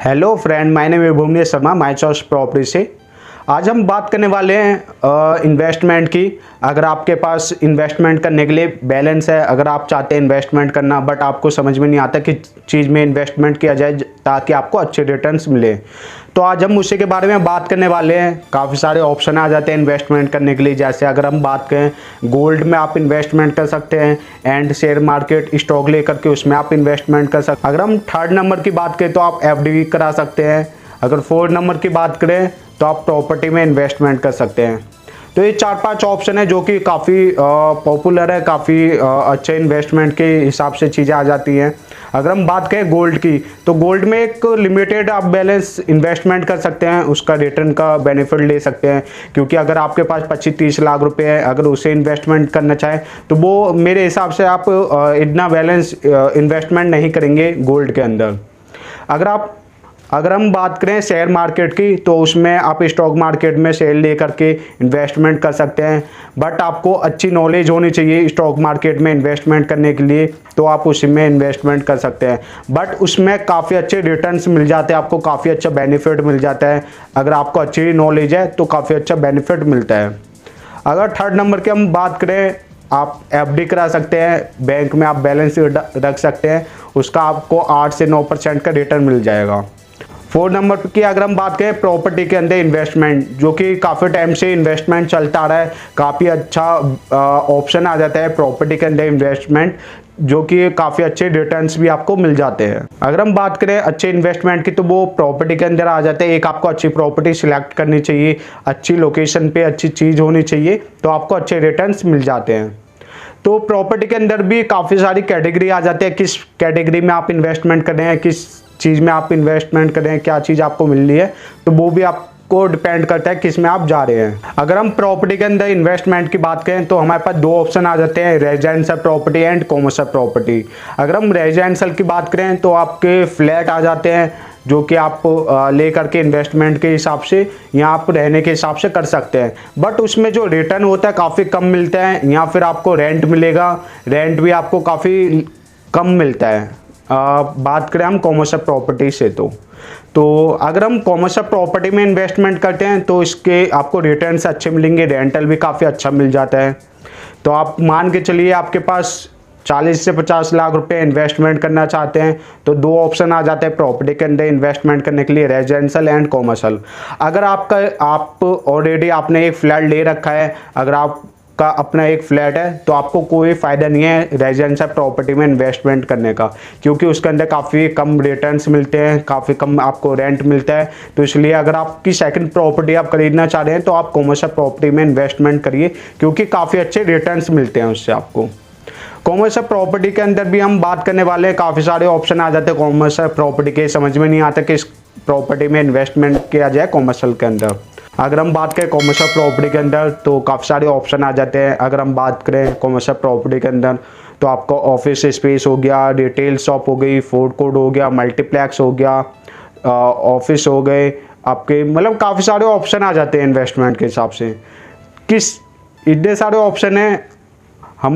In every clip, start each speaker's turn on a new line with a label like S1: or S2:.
S1: Hello friend, my name है Bhuvnesh Sharma, my choice property से। आज हम बात करने वाले हैं इन्वेस्टमेंट की। अगर आपके पास इन्वेस्टमेंट करने के लिए बैलेंस है, अगर आप चाहते हैं इन्वेस्टमेंट करना बट आपको समझ में नहीं आता कि चीज़ में इन्वेस्टमेंट किया जाए ताकि आपको अच्छे रिटर्न्स मिले, तो आज हम उसी के बारे में बात करने वाले हैं। काफ़ी सारे ऑप्शन आ जाते हैं इन्वेस्टमेंट करने के लिए। जैसे अगर हम बात करें, गोल्ड में आप इन्वेस्टमेंट कर सकते हैं एंड शेयर मार्केट स्टॉक लेकर के उसमें आप इन्वेस्टमेंट कर सकते हैं। अगर हम थर्ड नंबर की बात करें तो आप एफडी करा सकते हैं। अगर फोर्थ नंबर की बात करें तो आप प्रॉपर्टी में इन्वेस्टमेंट कर सकते हैं। तो ये 4-5 ऑप्शन है जो कि काफ़ी पॉपुलर है, काफ़ी अच्छे इन्वेस्टमेंट के हिसाब से चीज़ें आ जाती हैं। अगर हम बात करें गोल्ड की, तो गोल्ड में एक लिमिटेड आप बैलेंस इन्वेस्टमेंट कर सकते हैं, उसका रिटर्न का बेनिफिट ले सकते हैं। क्योंकि अगर आपके पास 25-30 लाख रुपए है, अगर उसे इन्वेस्टमेंट करना चाहें तो वो मेरे हिसाब से आप इतना बैलेंस इन्वेस्टमेंट नहीं करेंगे गोल्ड के अंदर। अगर हम बात करें शेयर मार्केट की, तो उसमें आप स्टॉक मार्केट में शेयर ले करके इन्वेस्टमेंट कर सकते हैं। बट आपको अच्छी नॉलेज होनी चाहिए स्टॉक मार्केट में इन्वेस्टमेंट करने के लिए, तो आप उसी में इन्वेस्टमेंट कर सकते हैं। बट उसमें काफ़ी अच्छे रिटर्न्स मिल जाते हैं, आपको काफ़ी अच्छा बेनिफिट मिल जाता है। अगर आपको अच्छी नॉलेज है तो काफ़ी अच्छा बेनिफिट मिलता है। अगर थर्ड नंबर की हम बात करें, आप एफडी करा सकते हैं, बैंक में आप बैलेंस रख सकते हैं, उसका आपको 8 से 9% का रिटर्न मिल जाएगा। फोर्थ नंबर की अगर हम बात करें, प्रॉपर्टी के अंदर इन्वेस्टमेंट, जो कि काफ़ी टाइम से इन्वेस्टमेंट चलता आ रहा है, काफ़ी अच्छा ऑप्शन आ जाता है प्रॉपर्टी के अंदर इन्वेस्टमेंट, जो कि काफ़ी अच्छे रिटर्न्स भी आपको मिल जाते हैं। अगर हम बात करें अच्छे इन्वेस्टमेंट की, तो वो प्रॉपर्टी के अंदर आ जाते हैं। एक आपको अच्छी प्रॉपर्टी सिलेक्ट करनी चाहिए, अच्छी लोकेशन पे अच्छी चीज़ होनी चाहिए, तो आपको अच्छे रिटर्न्स मिल जाते हैं। तो प्रॉपर्टी के अंदर भी काफ़ी सारी कैटेगरी आ जाती है, किस कैटेगरी में आप इन्वेस्टमेंट कर रहे हैं, किस चीज़ में आप इन्वेस्टमेंट कर रहे हैं, क्या चीज़ आपको मिल रही है, तो वो भी आपको डिपेंड करता है किस में आप जा रहे हैं। अगर हम प्रॉपर्टी के अंदर इन्वेस्टमेंट की बात करें तो हमारे पास 2 ऑप्शन आ जाते हैं, residential property and commercial property. अगर हम रेजिडेंशियल की बात करें तो आपके फ्लैट आ जाते हैं, जो कि आप ले करके इन्वेस्टमेंट के हिसाब से या आप रहने के हिसाब से कर सकते हैं। बट उसमें जो रिटर्न होता है काफ़ी कम मिलता है, या फिर आपको रेंट मिलेगा, रेंट भी आपको काफ़ी कम मिलता है। बात करें हम कॉमर्शियल प्रॉपर्टी से, तो अगर हम कॉमर्शियल प्रॉपर्टी में इन्वेस्टमेंट करते हैं तो इसके आपको रिटर्न्स अच्छे मिलेंगे, रेंटल भी काफ़ी अच्छा मिल जाता है। तो आप मान के चलिए आपके पास 40 से 50 लाख रुपए इन्वेस्टमेंट करना चाहते हैं, तो 2 ऑप्शन आ जाते हैं प्रॉपर्टी के अंदर इन्वेस्टमेंट करने के लिए, रेजिडेंशियल एंड कॉमर्शियल। अगर आप ऑलरेडी आपने एक फ्लैट ले रखा है, अगर आपका अपना एक फ्लैट है, तो आपको कोई फ़ायदा नहीं है रेजिडेंशियल प्रॉपर्टी में इन्वेस्टमेंट करने का, क्योंकि उसके अंदर काफ़ी कम रिटर्न्स मिलते हैं, काफ़ी कम आपको रेंट मिलता है। तो इसलिए अगर आपकी सेकंड प्रॉपर्टी आप खरीदना चाह रहे हैं तो आप कॉमर्शियल प्रॉपर्टी में इन्वेस्टमेंट करिए, क्योंकि काफ़ी अच्छे रिटर्न्स मिलते हैं उससे आपको। कॉमर्शियल प्रॉपर्टी के अंदर भी हम बात करने वाले हैं, काफ़ी सारे ऑप्शन आ जाते हैं कॉमर्शियल प्रॉपर्टी के। समझ में नहीं आता कि इस प्रॉपर्टी में इन्वेस्टमेंट किया जाए कॉमर्शियल के अंदर। अगर हम बात करें कॉमर्शियल प्रॉपर्टी के अंदर तो काफ़ी सारे ऑप्शन आ जाते हैं। अगर हम बात करें कॉमर्शियल प्रॉपर्टी के अंदर तो आपका ऑफिस स्पेस हो गया, रिटेल शॉप हो गई, फूड कोर्ट हो गया, मल्टीप्लेक्स हो गया, ऑफिस हो गए आपके, मतलब काफ़ी सारे ऑप्शन आ जाते हैं इन्वेस्टमेंट के हिसाब से। इतने सारे ऑप्शन हैं, हम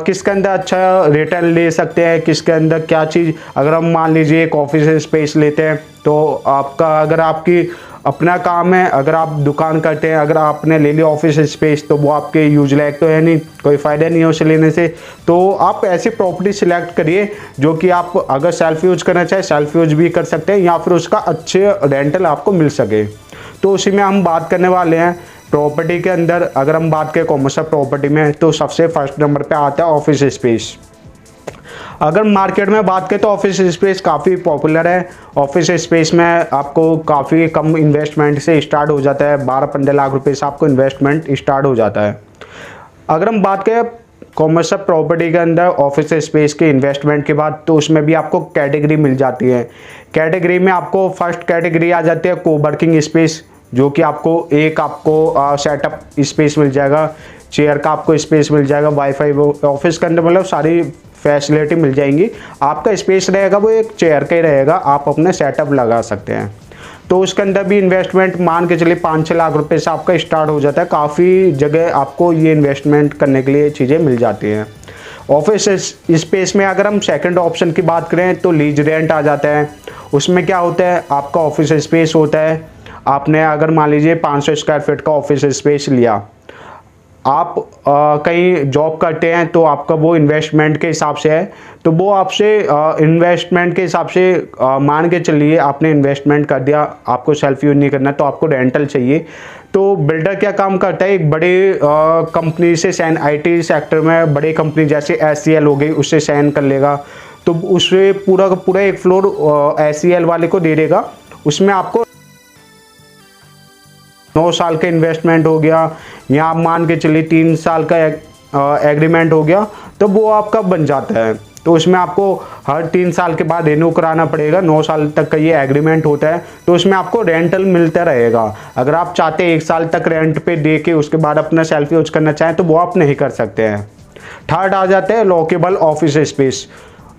S1: किसके अंदर अच्छा रिटर्न ले सकते हैं, किसके अंदर क्या चीज़। अगर हम मान लीजिए एक ऑफिस स्पेस लेते हैं, तो अगर आपकी अपना काम है, अगर आप दुकान करते हैं, अगर आपने ले लिया ऑफिस स्पेस, तो वो आपके यूज लायक तो है नहीं, कोई फ़ायदा नहीं है उसे लेने से। तो आप ऐसी प्रॉपर्टी सिलेक्ट करिए जो कि आप अगर सेल्फ यूज करना चाहे सेल्फ यूज भी कर सकते हैं, या फिर उसका अच्छे रेंटल आपको मिल सके। तो उसी में हम बात करने वाले हैं प्रॉपर्टी के अंदर। अगर हम बात करें कॉमर्शियल प्रॉपर्टी में, तो सबसे फर्स्ट नंबर पे आता है ऑफिस स्पेस। अगर मार्केट में बात करें तो ऑफिस स्पेस काफ़ी पॉपुलर है। ऑफिस स्पेस में आपको काफ़ी कम इन्वेस्टमेंट से स्टार्ट हो जाता है, 12-15 लाख रुपए से आपको इन्वेस्टमेंट स्टार्ट हो जाता है। अगर हम बात करें कॉमर्शियल प्रॉपर्टी के अंदर ऑफिस स्पेस के इन्वेस्टमेंट के बाद, तो उसमें भी आपको कैटेगरी मिल जाती है। कैटेगरी में आपको फर्स्ट कैटेगरी आ जाती है कोवर्किंग स्पेस, जो कि आपको सेटअप स्पेस मिल जाएगा, चेयर का आपको स्पेस मिल जाएगा, वाईफाई ऑफिस के अंदर मतलब सारी फैसिलिटी मिल जाएंगी। आपका स्पेस रहेगा वो एक चेयर का ही रहेगा, आप अपने सेटअप लगा सकते हैं। तो उसके अंदर भी इन्वेस्टमेंट मान के चलिए 5-6 लाख रुपए से आपका स्टार्ट हो जाता है। काफ़ी जगह आपको ये इन्वेस्टमेंट करने के लिए चीज़ें मिल जाती हैं। ऑफिस स्पेस में अगर हम सेकंड ऑप्शन की बात करें तो लीज रेंट आ जाता है। उसमें क्या होता है, आपका ऑफिस स्पेस होता है, आपने अगर मान लीजिए 500 स्क्वायर फीट का ऑफिस स्पेस लिया, आप कहीं जॉब करते हैं तो आपका वो इन्वेस्टमेंट के हिसाब से है, तो वो आपसे इन्वेस्टमेंट के हिसाब से मान के चलिए आपने इन्वेस्टमेंट कर दिया, आपको सेल्फ यूज नहीं करना तो आपको रेंटल चाहिए। तो बिल्डर क्या काम करता है, एक बड़े कंपनी से साइन, आईटी सेक्टर में बड़ी कंपनी जैसे SCL हो गई उससे साइन कर लेगा, तो उससे पूरा का पूरा एक फ्लोर SCL वाले को दे देगा। उसमें आपको 9 साल का इन्वेस्टमेंट हो गया या आप मान के चलिए 3 साल का एग्रीमेंट हो गया, तो वो आपका बन जाता है। तो उसमें आपको हर 3 साल के बाद रिन्यू कराना पड़ेगा। 9 साल तक का ये एग्रीमेंट होता है, तो उसमें आपको रेंटल मिलता रहेगा। अगर आप चाहते हैं 1 साल तक रेंट पे दे के उसके बाद अपना सेल्फ यूज करना चाहें तो वो आप नहीं कर सकते हैं। थर्ड आ जाते हैं lockable office space.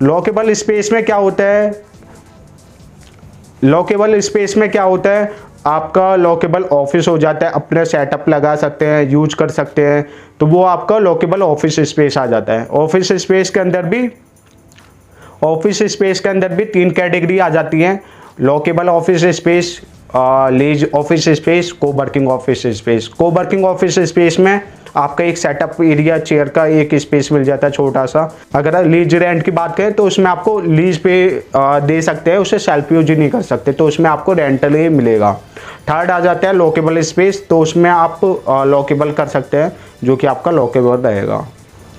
S1: Lockable space में क्या होता है, लॉकेबल स्पेस में क्या होता है, आपका लॉकेबल ऑफिस हो जाता है, अपने सेटअप लगा सकते हैं, यूज कर सकते हैं, तो वो आपका लॉकेबल ऑफिस स्पेस आ जाता है। ऑफिस स्पेस के अंदर भी 3 कैटेगरी आ जाती हैं, lockable office space, lease office space, coworking office space. Coworking office space में आपका एक सेटअप एरिया, चेयर का एक स्पेस मिल जाता है छोटा सा। अगर लीज रेंट की बात करें तो उसमें आपको लीज पे दे सकते हैं, उसे सेल्फ यूज ही नहीं कर सकते, तो उसमें आपको रेंटल ही मिलेगा। थर्ड आ जाता है लॉकेबल स्पेस, तो उसमें आप लॉकेबल कर सकते हैं, जो कि आपका लॉकेबल रहेगा।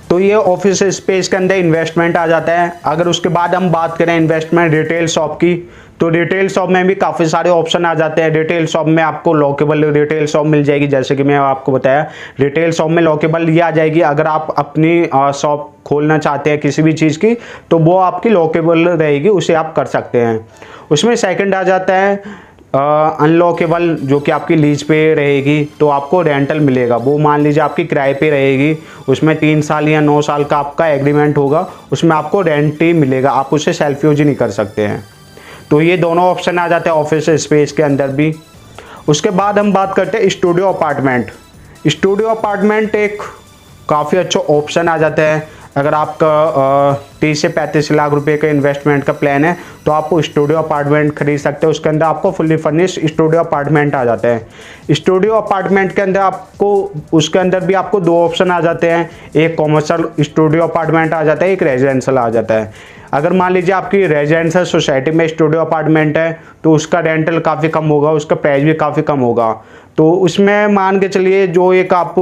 S1: तो ये ऑफिस स्पेस के अंदर इन्वेस्टमेंट आ जाता है। अगर उसके बाद हम बात करें इन्वेस्टमेंट रिटेल शॉप की, तो रिटेल शॉप में भी काफ़ी सारे ऑप्शन आ जाते हैं। रिटेल शॉप में आपको लॉकेबल रिटेल शॉप मिल जाएगी, जैसे कि मैं आपको बताया रिटेल शॉप में लॉकेबल ये आ जाएगी। अगर आप अपनी शॉप खोलना चाहते हैं किसी भी चीज़ की, तो वो आपकी लॉकेबल रहेगी, उसे आप कर सकते हैं। उसमें सेकंड आ जाता है अनलॉकेबल, जो कि आपकी लीज पे रहेगी, तो आपको रेंटल मिलेगा। वो मान लीजिए आपकी किराए पे रहेगी, उसमें 3 साल या 9 साल का आपका एग्रीमेंट होगा, उसमें आपको रेंट ही मिलेगा, आप उसे सेल्फ यूज ही नहीं कर सकते हैं। तो ये दोनों ऑप्शन आ जाते हैं ऑफिस स्पेस के अंदर भी। उसके बाद हम बात करते हैं स्टूडियो अपार्टमेंट। स्टूडियो अपार्टमेंट एक काफ़ी अच्छा ऑप्शन आ जाता है। अगर आपका 30 से 35 लाख रुपए का इन्वेस्टमेंट का प्लान है, तो आप स्टूडियो अपार्टमेंट खरीद सकते हैं। उसके अंदर आपको फुल्ली फर्निश स्टूडियो अपार्टमेंट आ जाता है। स्टूडियो अपार्टमेंट के अंदर आपको, उसके अंदर भी आपको 2 ऑप्शन आ जाते हैं, एक कॉमर्शियल स्टूडियो अपार्टमेंट आ जाता है, एक रेजिडेंशियल आ जाता है। अगर मान लीजिए आपकी रेजिडेंशियल सोसाइटी में स्टूडियो अपार्टमेंट है, तो उसका रेंटल काफ़ी कम होगा, उसका प्राइस भी काफ़ी कम होगा। तो उसमें मान के चलिए जो एक आप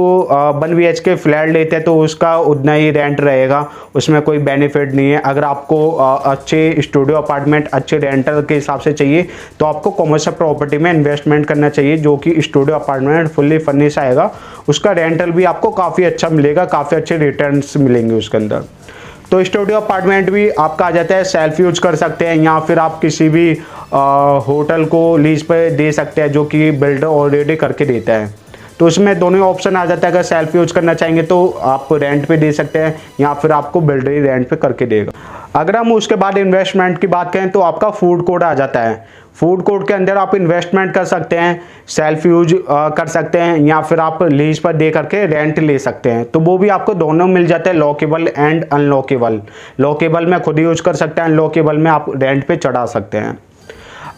S1: 1 BHK फ्लैट लेते हैं तो उसका उतना ही रेंट रहेगा, उसमें कोई बेनिफिट नहीं है। अगर आपको अच्छे स्टूडियो अपार्टमेंट अच्छे रेंटल के हिसाब से चाहिए, तो आपको कॉमर्शियल प्रॉपर्टी में इन्वेस्टमेंट करना चाहिए, जो कि स्टूडियो अपार्टमेंट फुल्ली फर्निश आएगा। उसका रेंटल भी आपको काफ़ी अच्छा मिलेगा, काफ़ी अच्छे रिटर्न्स मिलेंगे उसके अंदर। तो स्टूडियो अपार्टमेंट भी आपका आ जाता है, सेल्फ यूज कर सकते हैं, या फिर आप किसी भी होटल को लीज पे दे सकते हैं, जो कि बिल्डर ऑलरेडी करके देता है। तो उसमें दोनों ऑप्शन आ जाता है। अगर सेल्फ यूज करना चाहेंगे तो आप रेंट पे दे सकते हैं, या फिर आपको बिल्डर ही रेंट पे करके देगा। अगर हम उसके बाद इन्वेस्टमेंट की बात करें तो आपका फूड कोर्ट आ जाता है। फूड कोर्ट के अंदर आप इन्वेस्टमेंट कर सकते हैं, सेल्फ यूज कर सकते हैं, या फिर आप लीज पर दे करके रेंट ले सकते हैं। तो वो भी आपको दोनों मिल जाते हैं, लॉकेबल एंड अनलॉकेबल। लॉकेबल में खुद यूज कर सकते हैं, अनलॉकेबल में आप रेंट पे चढ़ा सकते हैं।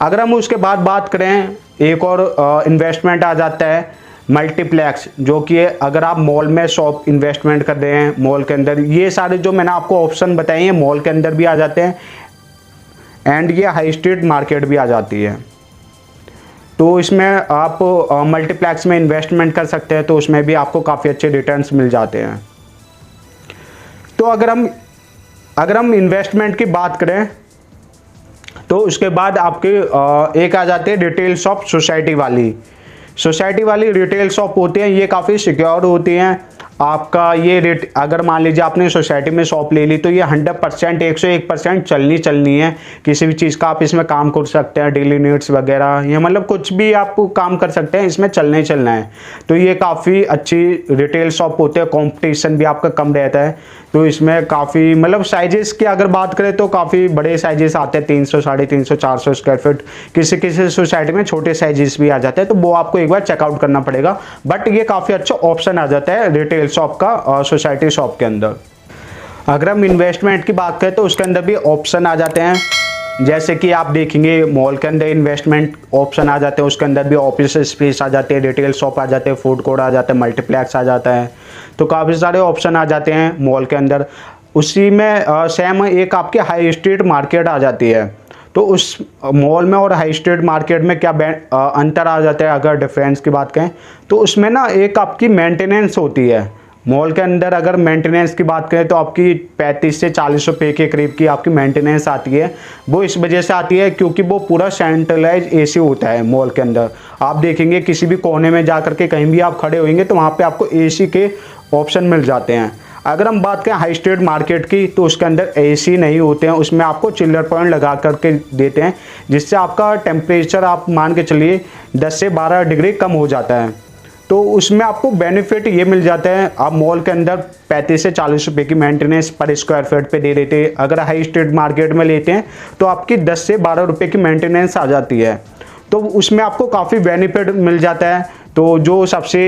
S1: अगर हम उसके बाद बात करें, एक और इन्वेस्टमेंट आ जाता है मल्टीप्लेक्स, जो कि अगर आप मॉल में शॉप इन्वेस्टमेंट कर रहे हैं मॉल के अंदर, ये सारे जो मैंने आपको ऑप्शन बताए हैं मॉल के अंदर भी आ जाते हैं, एंड ये हाई स्ट्रीट मार्केट भी आ जाती है। तो इसमें आप मल्टीप्लेक्स में इन्वेस्टमेंट कर सकते हैं, तो उसमें भी आपको काफ़ी अच्छे रिटर्न्स मिल जाते हैं। तो अगर हम इन्वेस्टमेंट की बात करें तो उसके बाद आपके एक आ जाते हैं रिटेल शॉप सोसाइटी वाली रिटेल शॉप होती हैं। ये काफ़ी सिक्योर होती हैं। आपका ये रेट, अगर मान लीजिए आपने सोसाइटी में शॉप ले ली, तो ये 100% 101% चलनी है। किसी भी चीज़ का आप इसमें काम कर सकते हैं, डेली नीड्स वगैरह, या मतलब कुछ भी आप काम कर सकते हैं, इसमें चलना ही चलना है। तो ये काफ़ी अच्छी रिटेल शॉप होती है, कंपटीशन भी आपका कम रहता है। तो इसमें काफ़ी मतलब साइजेस की अगर बात करें तो काफ़ी बड़े साइजेस आते हैं, 300, 350, 400 स्क्वायर फीट। किसी सोसाइटी में छोटे साइजेस भी आ जाते हैं, तो वो आपको एक बार चेकआउट करना पड़ेगा। बट ये काफ़ी अच्छा ऑप्शन आ जाता है रिटेल शॉप का सोसाइटी शॉप के अंदर। अगर हम इन्वेस्टमेंट की बात करें तो उसके अंदर भी ऑप्शन आ जाते हैं, जैसे कि आप देखेंगे मॉल के अंदर इन्वेस्टमेंट ऑप्शन आ जाते हैं, उसके अंदर भी ऑफिस स्पेस आ जाते हैं, रिटेल शॉप आ जाते हैं, फूड कोर्ट आ जाते हैं, मल्टीप्लेक्स आ जाता है, तो काफ़ी सारे ऑप्शन आ जाते हैं मॉल के अंदर। उसी में सेम एक आपकी हाई स्ट्रीट मार्केट आ जाती है। तो उस मॉल में और हाई स्ट्रीट मार्केट में क्या अंतर आ जाता है, अगर डिफरेंस की बात करें तो उसमें ना एक आपकी मेंटेनेंस होती है। मॉल के अंदर अगर मेंटेनेंस की बात करें तो आपकी 35 से 40 रुपये के करीब की आपकी मेंटेनेंस आती है। वो इस वजह से आती है क्योंकि वो पूरा सेंट्रलाइज एसी होता है मॉल के अंदर। आप देखेंगे किसी भी कोने में जा करके कहीं भी आप खड़े होंगे तो वहाँ पे आपको एसी के ऑप्शन मिल जाते हैं। अगर हम बात करें हाई स्ट्रीट मार्केट की तो उसके अंदर एसी नहीं होते हैं, उसमें आपको चिल्लर पॉइंट लगा करके देते हैं, जिससे आपका टेम्परेचर आप मान के चलिए 10 से 12 डिग्री कम हो जाता है। तो उसमें आपको बेनिफिट ये मिल जाता है, आप मॉल के अंदर 35 से 40 रुपये की मेंटेनेंस पर स्क्वायर फीट पे दे देते हैं। अगर हाई स्ट्रीट मार्केट में लेते हैं तो आपकी 10 से 12 रुपये की मेंटेनेंस आ जाती है। तो उसमें आपको काफ़ी बेनिफिट मिल जाता है। तो जो सबसे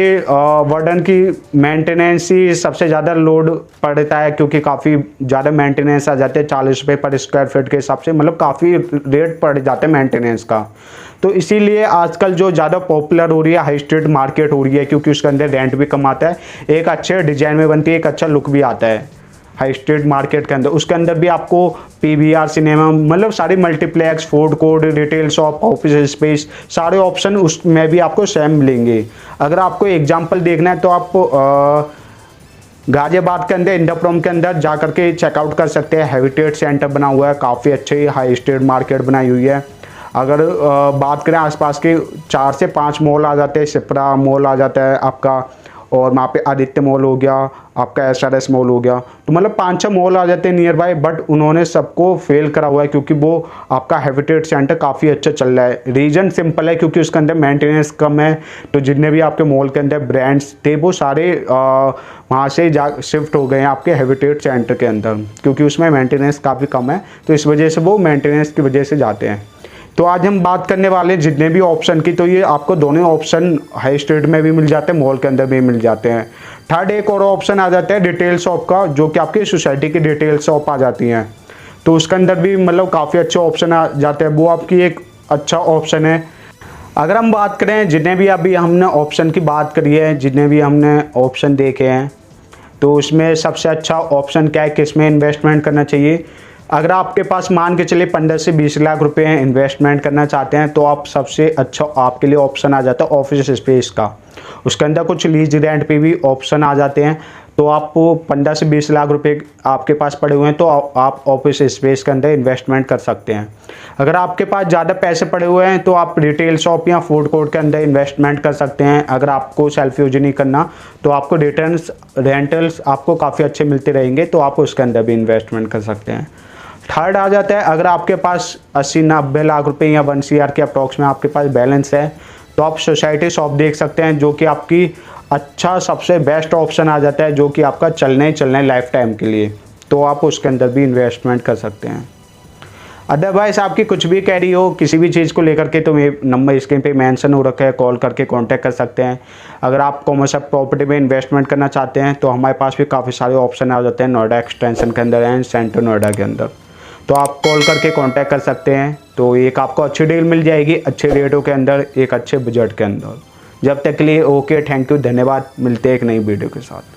S1: वर्डन की मेंटेनेंस ही सबसे ज़्यादा लोड पड़ता है, क्योंकि काफ़ी ज़्यादा मेंटेनेंस आ जाते हैं 40 रुपये पर स्क्वायर फीट के हिसाब से, मतलब काफ़ी रेट पड़ जाता है मेंटेनेंस का। तो इसीलिए आजकल जो ज़्यादा पॉपुलर हो रही है हाई स्ट्रीट मार्केट हो रही है, क्योंकि उसके अंदर रेंट भी कम आता है, एक अच्छे डिज़ाइन में बनती है, एक अच्छा लुक भी आता है हाई स्ट्रीट मार्केट के अंदर। उसके अंदर भी आपको पीवीआर सिनेमा, मतलब सारी multiplex, food court, retail shop, office space, सारे ऑप्शन उसमें भी आपको सेम मिलेंगे। अगर आपको एग्जांपल देखना है तो आप गाजियाबाद के अंदर इंद्रपुरम के अंदर जा करके चेकआउट कर सकते हैं। हैबिटेट सेंटर बना हुआ है, काफ़ी अच्छी हाई स्ट्रीट मार्केट बनाई हुई है। अगर बात करें आसपास के 4 से 5 मॉल आ जाते हैं, सिप्रा मॉल आ जाता है आपका, और वहाँ पे आदित्य मॉल हो गया, आपका एसआरएस मॉल हो गया, तो मतलब 5-6 मॉल आ जाते हैं नियर बाय। बट उन्होंने सबको फेल करा हुआ है क्योंकि वो आपका हैबिटेट सेंटर काफ़ी अच्छा चल रहा है। रीज़न सिंपल है, क्योंकि उसके अंदर मेंटेनेंस कम है। तो जितने भी आपके मॉल के अंदर ब्रांड्स थे वो सारे वहाँ से शिफ्ट हो गए हैं आपके हैबिटेट सेंटर के अंदर, क्योंकि उसमें मेंटेनेंस काफ़ी कम है। तो इस वजह से वो मेंटेनेंस की वजह से जाते हैं। तो आज हम बात करने वाले जितने भी ऑप्शन की, तो ये आपको दोनों ऑप्शन हाई स्ट्रीट में भी मिल जाते हैं, मॉल के अंदर भी मिल जाते हैं। थर्ड एक और ऑप्शन आ जाता है डिटेल शॉप का, जो कि आपकी सोसाइटी की डिटेल शॉप आ जाती हैं। तो उसके अंदर भी मतलब काफ़ी अच्छे ऑप्शन आ जाते हैं, वो आपकी एक अच्छा ऑप्शन है। अगर हम बात करें जितने भी अभी हमने ऑप्शन की बात करी है, जितने भी हमने ऑप्शन देखे हैं, तो उसमें सबसे अच्छा ऑप्शन क्या है, किस में इन्वेस्टमेंट करना चाहिए। अगर आपके पास मान के चलिए 15 से 20 लाख रुपए इन्वेस्टमेंट करना चाहते हैं, तो आप सबसे अच्छा आपके लिए ऑप्शन आ जाता है ऑफिस स्पेस का। उसके अंदर कुछ लीज रेंट पे भी ऑप्शन आ जाते हैं। तो आपको 15 से 20 लाख रुपए आपके पास पड़े हुए हैं तो आप ऑफिस स्पेस के अंदर इन्वेस्टमेंट कर सकते हैं। अगर आपके पास ज़्यादा पैसे पड़े हुए हैं तो आप रिटेल शॉप या फूड कोर्ट के अंदर इन्वेस्टमेंट कर सकते हैं। अगर आपको सेल्फ यूज नहीं करना तो आपको रेंटल्स आपको काफ़ी अच्छे मिलते रहेंगे, तो आप उसके अंदर भी इन्वेस्टमेंट कर सकते हैं। थर्ड आ जाता है, अगर आपके पास 80-90 लाख रुपए या 1 CR के अप्रॉक्स में आपके पास बैलेंस है, तो आप सोसाइटी शॉप देख सकते हैं, जो कि आपकी अच्छा सबसे बेस्ट ऑप्शन आ जाता है, जो कि आपका चलना ही चलना है लाइफ टाइम के लिए। तो आप उसके अंदर भी इन्वेस्टमेंट कर सकते हैं। अदरवाइज आपकी कुछ भी कैरी हो किसी भी चीज़ को लेकर के, तो मेरे नंबर स्क्रीन पे मेंशन हो रखा है, कॉल करके कांटेक्ट कर सकते हैं। अगर आप कॉमर्शियल प्रॉपर्टी में इन्वेस्टमेंट करना चाहते हैं तो हमारे पास भी काफ़ी सारे ऑप्शन आ जाते हैं नोएडा एक्सटेंशन के अंदर एंड सेंटर नोएडा के अंदर। तो आप कॉल करके कांटेक्ट कर सकते हैं, तो एक आपको अच्छी डील मिल जाएगी अच्छे रेटों के अंदर, एक अच्छे बजट के अंदर। जब तक के लिए ओके, थैंक यू, धन्यवाद। मिलते हैं एक नई वीडियो के साथ।